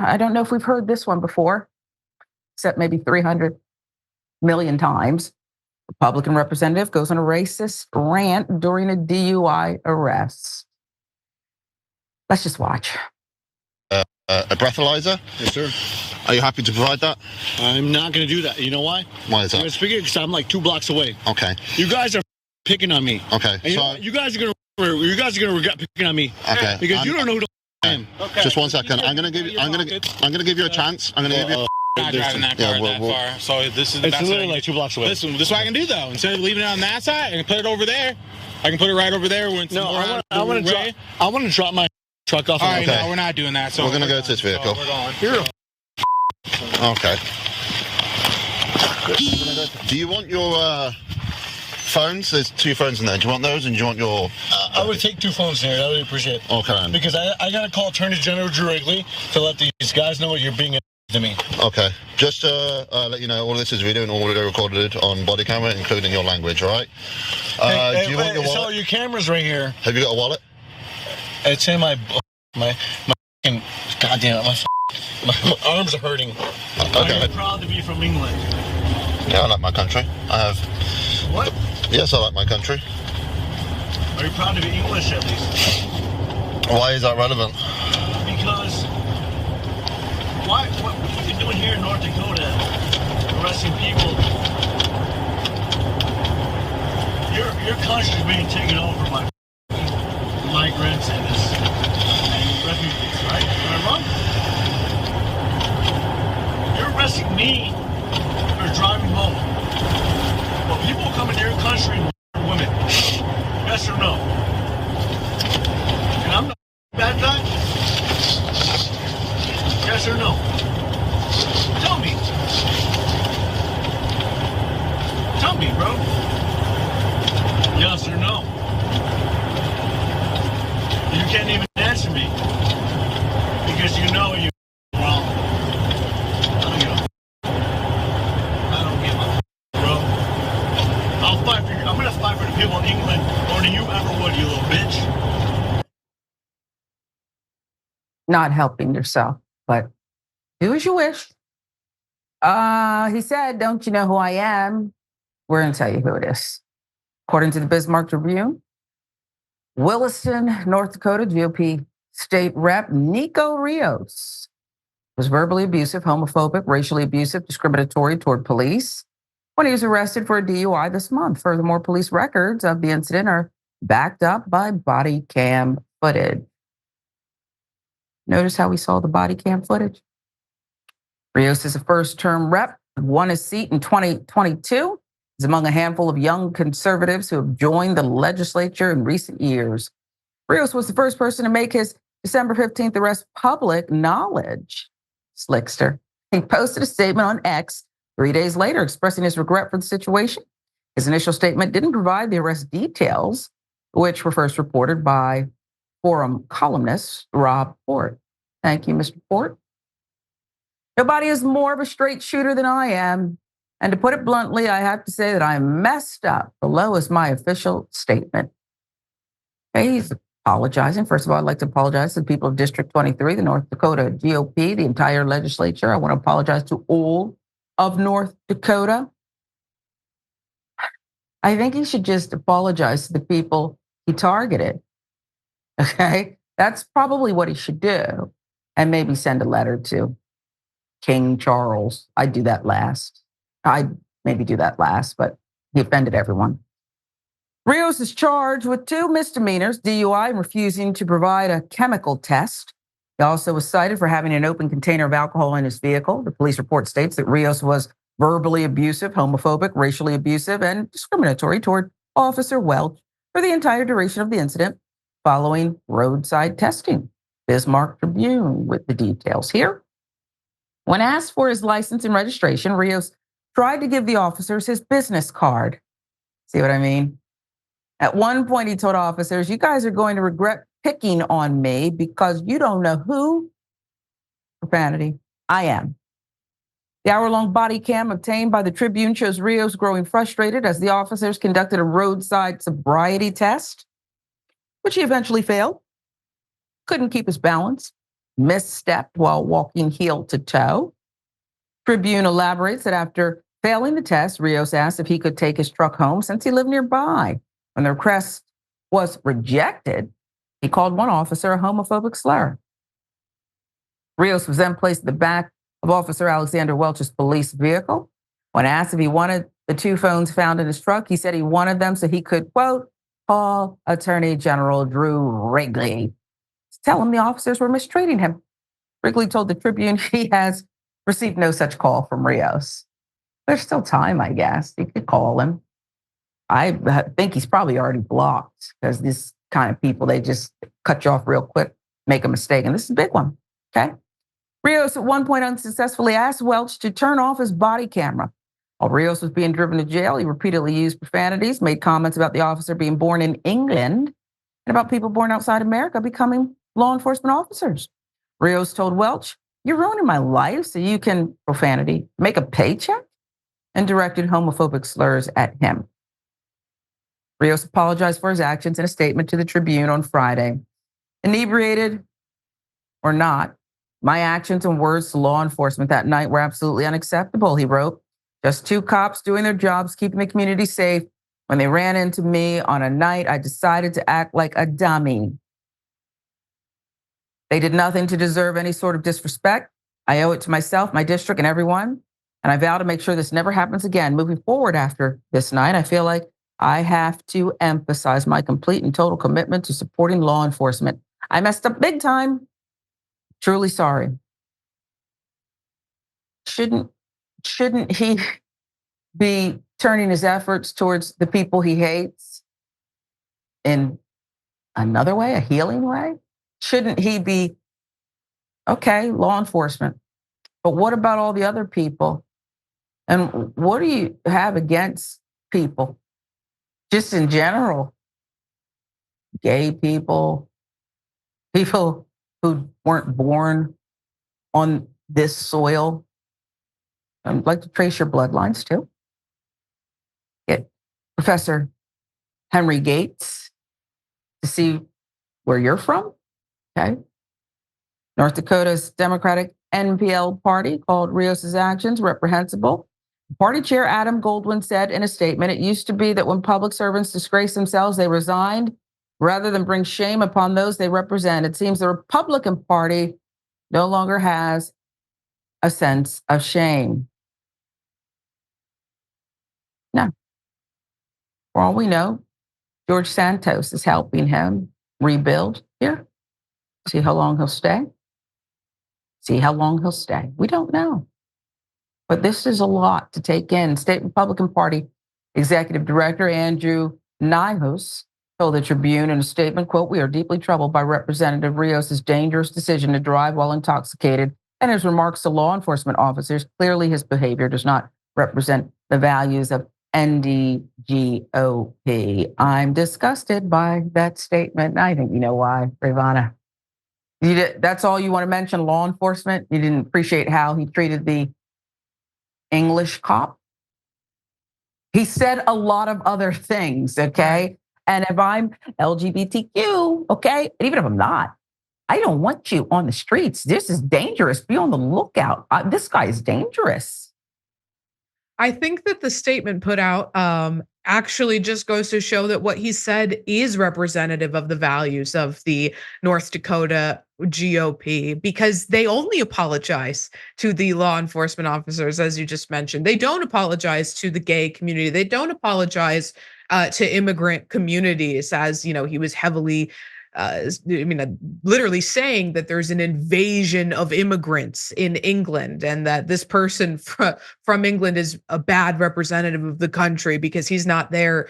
I don't know if we've heard this one before, except maybe 300 million times. Republican representative goes on a racist rant during a DUI arrest. Let's just watch. A breathalyzer? Yes, sir. Are you happy to provide that? I'm not going to do that. You know why? Why is that? Because I'm like 2 blocks away. Okay. You guys are picking on me. Okay. And you guys are going to regret picking on me. Okay. Because you don't know who the I am. Okay. Just 1 second. I'm going to give you a chance. I'm going to give you. Not driving that car that far, so this is. It's literally like 2 blocks away. Listen, this is what I can do though. Instead of leaving it on that side, I can put it over there. I can put it right over there. I want to drop my truck off. All right, no, we're not doing that. So we're gonna go to this vehicle. So we're going. You're Okay. Do you want your phones? There's 2 phones in there. Do you want those, and do you want your? I would take 2 phones in here. I would appreciate it. Okay. Because I gotta call Attorney General Drew Wrigley to let these guys know what you're being to me. Okay. Just to let you know, all this is video and all recorded on body camera, including your language. All right. Do you want your wallet? So your camera's right here. Have you got a wallet? It's in my fucking, goddamn it, my arms are hurting. Okay. I'm proud to be from England. Yeah, I like my country. I have. What? Yes, I like my country. Are you proud to be English at least? Why is that relevant? Because what are you doing here in North Dakota, arresting people? Your country's being taken over by migrants and refugees, right? Am I wrong? You're arresting me for driving home. But people come into your country and women. Yes or no? And I'm not a bad guy? Yes or no? Tell me. Tell me, bro. Yes or no? You can't even answer me because you know you're wrong. I don't give a bro. I'll fight for you. I'm gonna fight for the people in England more than you ever would, you little bitch. Not helping yourself, but do as you wish. He said, "Don't you know who I am?" We're going to tell you who it is. According to the Bismarck Tribune, Williston, North Dakota GOP state rep Nico Rios was verbally abusive, homophobic, racially abusive, discriminatory toward police when he was arrested for a DUI this month. Furthermore, police records of the incident are backed up by body cam footage. Notice how we saw the body cam footage? Rios is a first-term rep, won his seat in 2022. He's among a handful of young conservatives who have joined the legislature in recent years. Rios was the first person to make his December 15th arrest public knowledge. Slickster. He posted a statement on X 3 days later expressing his regret for the situation. His initial statement didn't provide the arrest details, which were first reported by Forum columnist Rob Port. Thank you, Mr. Port. Nobody is more of a straight shooter than I am. And to put it bluntly, I have to say that I messed up. Below is my official statement. Okay, he's apologizing. First of all, I'd like to apologize to the people of District 23, the North Dakota GOP, the entire legislature. I want to apologize to all of North Dakota. I think he should just apologize to the people he targeted. Okay, that's probably what he should do. And maybe send a letter to King Charles. I'd do that last. I'd maybe do that last, but he offended everyone. Rios is charged with 2 misdemeanors, DUI and refusing to provide a chemical test. He also was cited for having an open container of alcohol in his vehicle. The police report states that Rios was verbally abusive, homophobic, racially abusive, and discriminatory toward Officer Welch for the entire duration of the incident following roadside testing. Bismarck Tribune with the details here. When asked for his license and registration, Rios tried to give the officers his business card. See what I mean? At one point, he told officers, "You guys are going to regret picking on me because you don't know who," profanity, "I am." The hour-long body cam obtained by the Tribune shows Rios growing frustrated as the officers conducted a roadside sobriety test, which he eventually failed. Couldn't keep his balance. misstepped while walking heel to toe. Tribune elaborates that after failing the test, Rios asked if he could take his truck home since he lived nearby. When the request was rejected, he called one officer a homophobic slur. Rios was then placed in the back of Officer Alexander Welch's police vehicle. When asked if he wanted the 2 phones found in his truck, he said he wanted them so he could, quote, call Attorney General Drew Wrigley to tell him the officers were mistreating him. Wrigley told the Tribune he has received no such call from Rios. There's still time, I guess. You could call him. I think he's probably already blocked because this kind of people, they just cut you off real quick, make a mistake. And this is a big one, okay? Rios at one point unsuccessfully asked Welch to turn off his body camera. While Rios was being driven to jail, he repeatedly used profanities, made comments about the officer being born in England and about people born outside America becoming law enforcement officers. Rios told Welch, "You're ruining my life so you can," profanity, "make a paycheck," and directed homophobic slurs at him. Rios apologized for his actions in a statement to the Tribune on Friday. "Inebriated or not, my actions and words to law enforcement that night were absolutely unacceptable," he wrote. "Just 2 cops doing their jobs, keeping the community safe. When they ran into me on a night, I decided to act like a dummy. They did nothing to deserve any sort of disrespect. I owe it to myself, my district, and everyone. And I vow to make sure this never happens again. Moving forward after this night, I feel like I have to emphasize my complete and total commitment to supporting law enforcement. I messed up big time. Truly sorry." Shouldn't he be turning his efforts towards the people he hates in another way, a healing way? Shouldn't he be, okay, law enforcement, but what about all the other people? And what do you have against people? Just in general, gay people, people who weren't born on this soil. I'd like to trace your bloodlines too. Get Professor Henry Gates to see where you're from, okay? North Dakota's Democratic NPL party called Rios' actions reprehensible. Party chair Adam Goldwyn said in a statement, "It used to be that when public servants disgrace themselves, they resigned rather than bring shame upon those they represent. It seems the Republican Party no longer has a sense of shame." No. For all we know, George Santos is helping him rebuild here. See how long he'll stay. See how long he'll stay. We don't know. But this is a lot to take in. State Republican Party Executive Director Andrew Nyhus told the Tribune in a statement, quote, "We are deeply troubled by Representative Rios' dangerous decision to drive while intoxicated and his remarks to law enforcement officers. Clearly, his behavior does not represent the values of NDGOP. I'm disgusted by that statement." I think you know why, Rayyvana. That's all you want to mention, law enforcement? You didn't appreciate how he treated the English cop? He said a lot of other things, okay? And if I'm LGBTQ, okay, and even if I'm not, I don't want you on the streets. This is dangerous. Be on the lookout. This guy is dangerous. I think that the statement put out actually just goes to show that what he said is representative of the values of the North Dakota GOP, because they only apologize to the law enforcement officers, as you just mentioned. They don't apologize to the gay community. They don't apologize to immigrant communities, as he was heavily literally saying that there's an invasion of immigrants in England, and that this person from England is a bad representative of the country because he's not there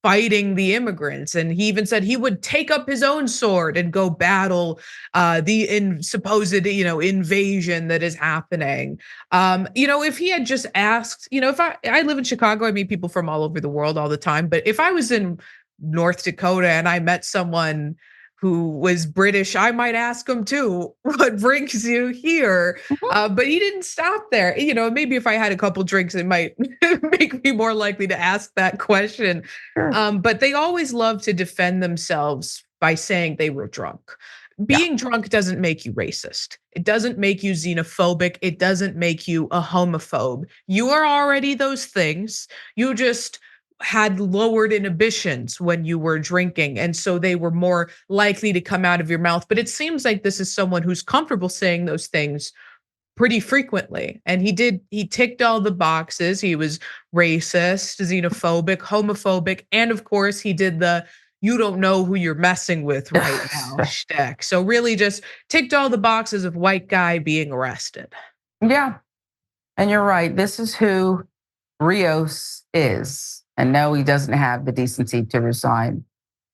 fighting the immigrants. And he even said he would take up his own sword and go battle the supposed invasion that is happening. If he had just asked, if I live in Chicago, I meet people from all over the world all the time, but if I was in North Dakota and I met someone who was British, I might ask him too, what brings you here? But he didn't stop there. Maybe if I had a couple drinks, it might make me more likely to ask that question. Sure. But they always love to defend themselves by saying they were drunk. being drunk doesn't make you racist. It doesn't make you xenophobic. It doesn't make you a homophobe. You are already those things. You just had lowered inhibitions when you were drinking. And so they were more likely to come out of your mouth. But it seems like this is someone who's comfortable saying those things pretty frequently. And he ticked all the boxes. He was racist, xenophobic, homophobic. And of course, he did the "you don't know who you're messing with right now" shtick. So really just ticked all the boxes of white guy being arrested. Yeah. And you're right. This is who Rios is. And no, he doesn't have the decency to resign.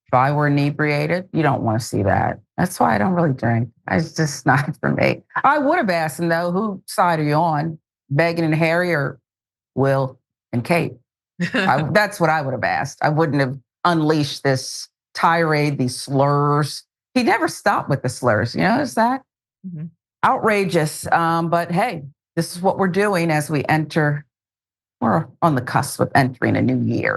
If I were inebriated, you don't want to see that. That's why I don't really drink. It's just not for me. I would have asked him, though, whose side are you on? Meghan and Harry or Will and Kate? That's what I would have asked. I wouldn't have unleashed this tirade, these slurs. He never stopped with the slurs. You notice that? Mm-hmm. Outrageous. But hey, this is what we're doing as we enter. We're on the cusp of entering a new year.